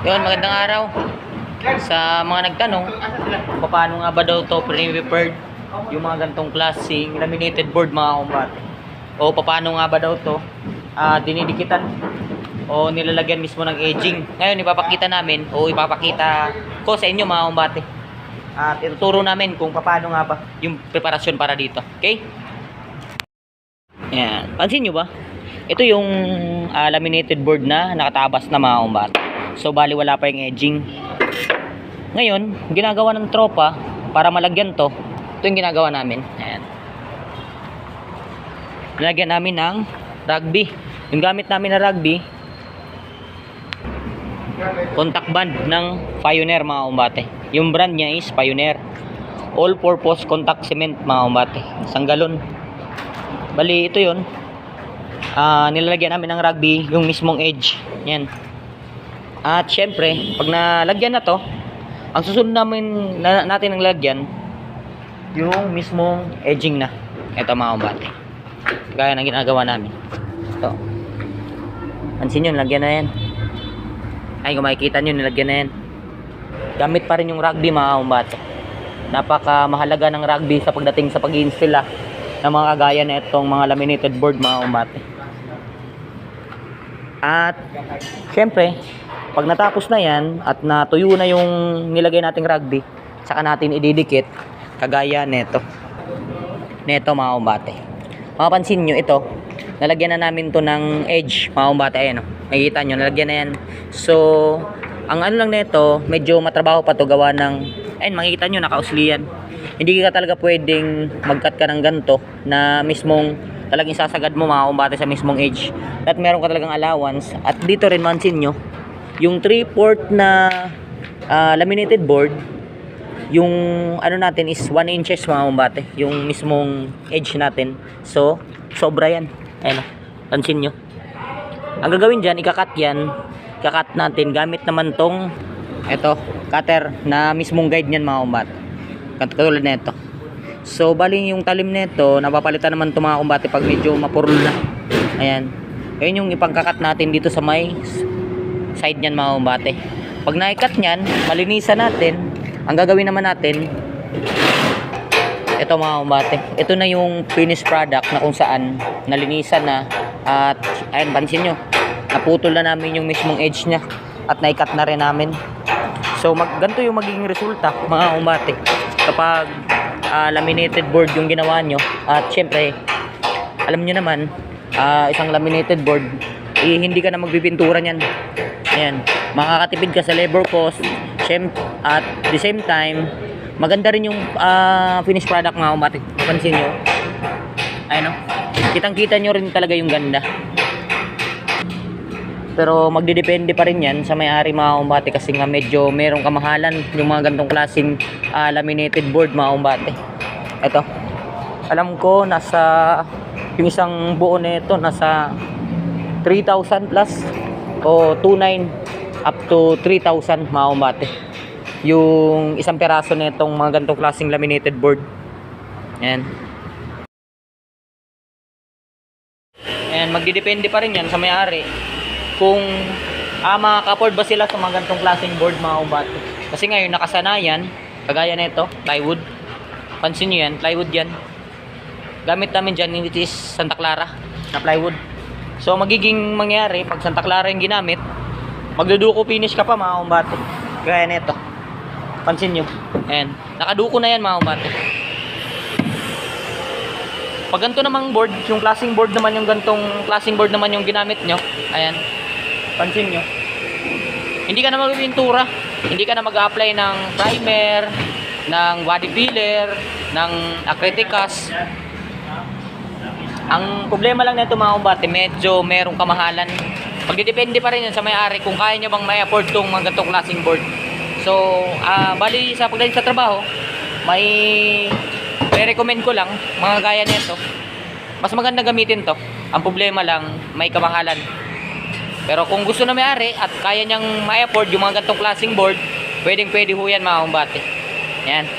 Yun, magandang araw sa mga nagtanong paano nga ba daw to pre-prepared yung mga gantong klaseng laminated board mga kumbate, o paano nga ba daw to dinidikitan o nilalagyan mismo ng edging. Ngayon ipapakita namin o ipapakita ko sa inyo mga kumbate at ituturo namin kung paano nga ba yung preparasyon para dito. Okay? Ayan, pansin nyo ba? Ito yung laminated board na nakatabas na mga kumbate. So bali wala pa yung edging. Ngayon, ginagawa ng tropa para malagyan to. Ito yung ginagawa namin. Ayan. Nilagyan namin ng rugby. Yung gamit namin na rugby, contact band ng Pioneer mga kumbate. Yung brand niya is Pioneer. All purpose contact cement mga kumbate. Isang galon. Bali ito yun. Nilalagyan namin ng rugby yung mismong edge. Yan. At syempre, pag nalagyan na to, ang susunod natin ng lagyan yung mismong edging na. Ito mga kumbate. Gaya ng ginagawa namin. Ito. Pansin nyo, nilagyan na yan. Ay, kung makikita nyo, nilagyan na yan. Gamit pa rin yung rugby mga kumbate. Napaka mahalaga ng rugby sa pagdating sa pag-i-install ng mga kagaya na itong mga laminated board mga kumbate. At syempre, pag natapos na yan at natuyo na yung nilagay nating rugby, saka natin ididikit kagaya neto mga kumbate. Mapapansin nyo ito, nalagyan na namin to ng edge mga kumbate. Ayan o, makikita nyo, nalagyan na yan. So ang ano lang neto, medyo matrabaho pa to gawa ng, ayun makikita nyo, nakauslian. Hindi ka talaga pwedeng mag-cut ka ng ganito na mismong talagang sasagad mo mga kumbate sa mismong edge. At meron ka talagang allowance. At dito rin mansin nyo, yung 3/4 na laminated board, yung ano natin is 1 inches mga kumbate, yung mismong edge natin. So sobra yan. Ayan o, pansin nyo. Ang gagawin dyan, ikakat yan. Ikakat natin gamit naman tong eto, cutter na mismong guide nyan mga kumbate, katulad na ito. So bali yung talim nito napapalitan naman itong mga kumbate pag medyo mapurol na. Ayan, ayun yung ipangkakat natin dito sa may side nyan mga kumbate. Pag naikat nyan, malinisan natin. Ang gagawin naman natin, ito mga kumbate, ito na yung finished product na kung saan nalinisan na. At ayun, pansin nyo, naputol na namin yung mismong edge nya at naikat na rin namin. So ganito yung magiging resulta mga kumbate kapag laminated board yung ginawa nyo. At syempre, alam nyo naman, isang laminated board, hindi ka na magbibintura nyan. Ayan, makakatipid ka sa labor cost. At the same time, maganda rin yung finished product mga kumbate. Pansin nyo, ayun o, kitang kita nyo rin talaga yung ganda. Pero magdidepende pa rin yan sa may-ari mga kumbate, kasi nga medyo merong kamahalan yung mga gantong klaseng laminated board mga kumbate. Ito, alam ko nasa yung isang buo nito nasa 3,000 plus o 2,900 up to 3,000 mga kumbate. Yung isang peraso nitong mga gantong klaseng laminated board. Ayan. Ayan, magdidepende pa rin yan sa may-ari kung makaka-afford ba sila sa mga ganitong klaseng board mga kumbate. Kasi ngayon nakasanayan, kagaya nito, plywood. Pansin nyo yan, plywood yan. Gamit namin dyan, it is Santa Clara na plywood. So magiging mangyari, pag Santa Clara yung ginamit, magduduko finish ka pa mga kumbate. Kagaya nito, pansin nyo, ayan, nakaduko na yan mga kumbate. Pag ganito namang board, yung klaseng board naman, yung gantong klaseng board naman yung ginamit nyo, ayan, pansin nyo, hindi ka na magpipintura, hindi ka na mag-apply ng primer, ng body filler, ng acrylicas. Ang problema lang nito mga kumbate, medyo merong kamahalan. Magdidepende pa rin yan sa may-ari kung kaya nyo bang may-afford tong mga gantong klaseng board. So bali sa pagdating sa trabaho, may recommend ko lang mga gaya nito, mas maganda gamitin to. Ang problema lang, may kamahalan. Pero kung gusto na may-ari at kaya niyang ma-afford yung mga gantong klaseng board, pwedeng pwede ho yan mga kumbate. Yan.